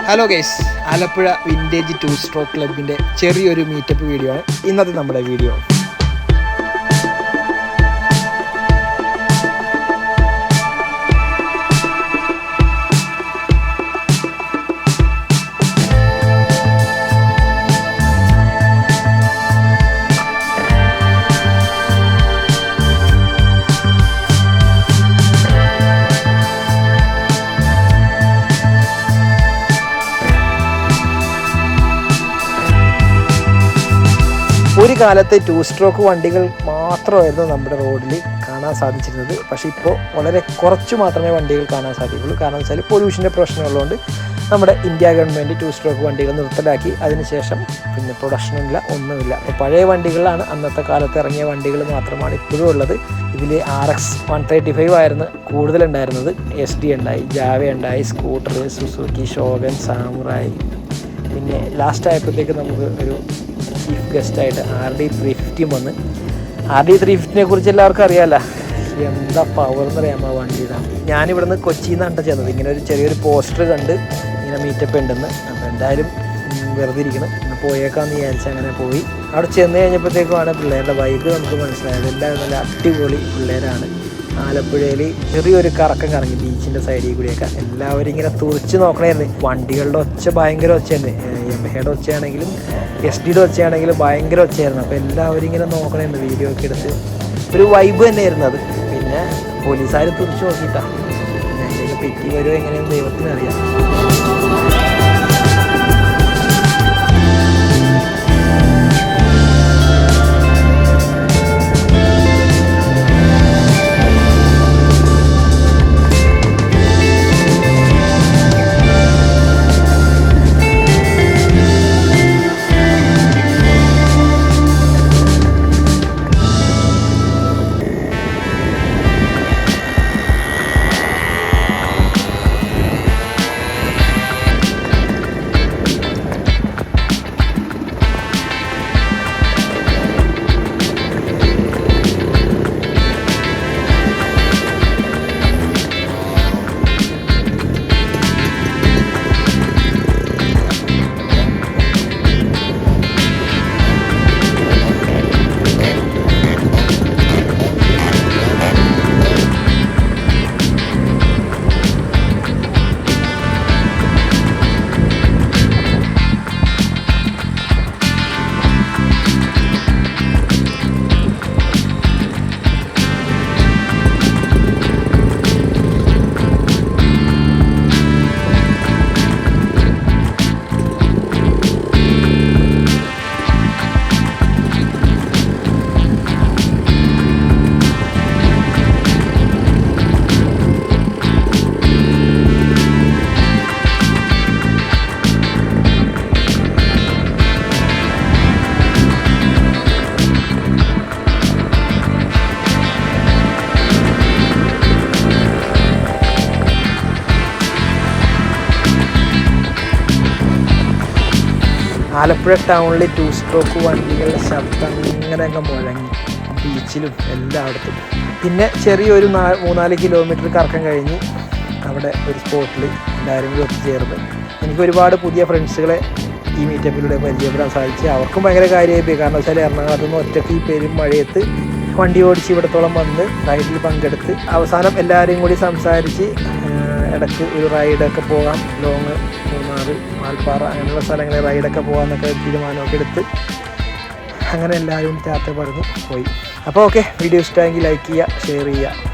Hello guys, Alappuzha vintage 2 stroke ക്ലബിൻ്റെ ചെറിയൊരു meetup video ആണ് ഇന്നത്തെ നമ്മുടെ വീഡിയോ. ഒരു കാലത്ത് 2 സ്ട്രോക്ക് വണ്ടികൾ മാത്രമായിരുന്നു നമ്മുടെ റോഡിൽ കാണാൻ സാധിച്ചിരുന്നത്. പക്ഷേ ഇപ്പോൾ വളരെ കുറച്ച് മാത്രമേ വണ്ടികൾ കാണാൻ സാധിക്കുള്ളൂ. കാരണം വെച്ചാൽ പൊല്യൂഷൻ്റെ പ്രശ്നമുള്ളതുകൊണ്ട് നമ്മുടെ ഇന്ത്യ ഗവൺമെൻറ് 2 സ്ട്രോക്ക് വണ്ടികൾ നിർത്തലാക്കി. അതിനുശേഷം പിന്നെ പ്രൊഡക്ഷനില്ല, ഒന്നുമില്ല. അപ്പോൾ പഴയ വണ്ടികളാണ്, അന്നത്തെ കാലത്ത് ഇറങ്ങിയ വണ്ടികൾ മാത്രമാണ് ഇപ്പോഴും ഉള്ളത്. ഇതിൽ RX 135 ആയിരുന്നു കൂടുതലുണ്ടായിരുന്നത്. SD ഉണ്ടായി, ജാവ ഉണ്ടായി, സ്കൂട്ടർ, സുസുക്കി, ഷോഗൻ, സാമുറായി. പിന്നെ ലാസ്റ്റ് ആയപ്പോഴത്തേക്ക് നമുക്ക് ഒരു ചീഫ് ഗസ്റ്റായിട്ട് RD 350 വന്ന്. RD 350നെ കുറിച്ച് എല്ലാവർക്കും അറിയാമല്ലോ, എന്താ പവർ എന്ന് അറിയാമോ വണ്ടിയുടെ. ഞാനിവിടുന്ന് കൊച്ചിയിൽ നിന്നാണ് ചെന്നത്. ഇങ്ങനെ ഒരു ചെറിയൊരു പോസ്റ്റർ കണ്ട് ഇങ്ങനെ മീറ്റപ്പ് ഉണ്ടെന്ന്. അപ്പോൾ എന്തായാലും വെറുതെ ഇരിക്കണം, ഇന്ന് പോയേക്കാന്ന് വിചാരിച്ച് അങ്ങനെ പോയി. അവിടെ ചെന്ന് കഴിഞ്ഞപ്പോഴത്തേക്കുമാണ് പിള്ളേരുടെ വൈബ് നമുക്ക് മനസ്സിലായത്. എല്ലാവരും നല്ല അടിപൊളി പിള്ളേരാണ്. ആലപ്പുഴയിൽ ചെറിയൊരു കറക്കം കറങ്ങി ബീച്ചിൻ്റെ സൈഡിൽ കൂടിയൊക്കെ. എല്ലാവരും ഇങ്ങനെ തുറച്ച് നോക്കണമായിരുന്നു. വണ്ടികളുടെ ഒച്ച ഭയങ്കര ഒച്ചയായിരുന്നു. യമഹയുടെ ഒച്ചയാണെങ്കിലും SD ഒച്ചയാണെങ്കിലും ഭയങ്കര ഒച്ചയായിരുന്നു. അപ്പോൾ എല്ലാവരും ഇങ്ങനെ നോക്കണമായിരുന്നു, വീഡിയോ ഒക്കെ എടുത്ത്. ഒരു വൈബ് തന്നെയായിരുന്നു അത്. പിന്നെ പോലീസുകാർ തുറച്ച് നോക്കിയിട്ടാണ്. പിന്നെ അതിൻ്റെയൊക്കെ പെറ്റി വരുമോ എങ്ങനെയെന്ന് ദൈവത്തിനറിയാം. ആലപ്പുഴ ടൗണിൽ 2 സ്ട്രോക്ക് വണ്ടികളുടെ ശബ്ദം അങ്ങനെ അങ്ങ് മുഴങ്ങി, ബീച്ചിലും എല്ലായിടത്തും. പിന്നെ ചെറിയൊരു 3-4 കിലോമീറ്റർ കറക്കം കഴിഞ്ഞ് അവിടെ ഒരു സ്പോട്ടിൽ എല്ലാവരും കൂടി ഒത്തുചേർന്ന് എനിക്ക് ഒരുപാട് പുതിയ ഫ്രണ്ട്സുകളെ ഈ മീറ്റപ്പിലൂടെ പരിചയപ്പെടാൻ സാധിച്ചു. അവർക്കും ഭയങ്കര കാര്യമായി. കാരണം വെച്ചാൽ എറണാകുളത്ത് നിന്ന് ഒറ്റയ്ക്ക് ഈ പെരും മഴയത്ത് വണ്ടി ഓടിച്ച് ഇവിടത്തോളം വന്ന് റൈഡിൽ പങ്കെടുത്ത് അവസാനം എല്ലാവരെയും കൂടി സംസാരിച്ച് ഇടയ്ക്ക് ഒരു റൈഡൊക്കെ പോകാം, ലോങ് മൂന്നാറ്, വാൽപ്പാറ അങ്ങനെയുള്ള സ്ഥലങ്ങളിൽ റൈഡൊക്കെ പോകാമെന്നൊക്കെ തീരുമാനമൊക്കെ എടുത്ത് അങ്ങനെ എല്ലാവരും യാത്ര പറഞ്ഞ് പോയി. അപ്പോൾ ഓക്കെ, വീഡിയോ ഇഷ്ടമായെങ്കിൽ ലൈക്ക് ചെയ്യുക, ഷെയർ ചെയ്യുക.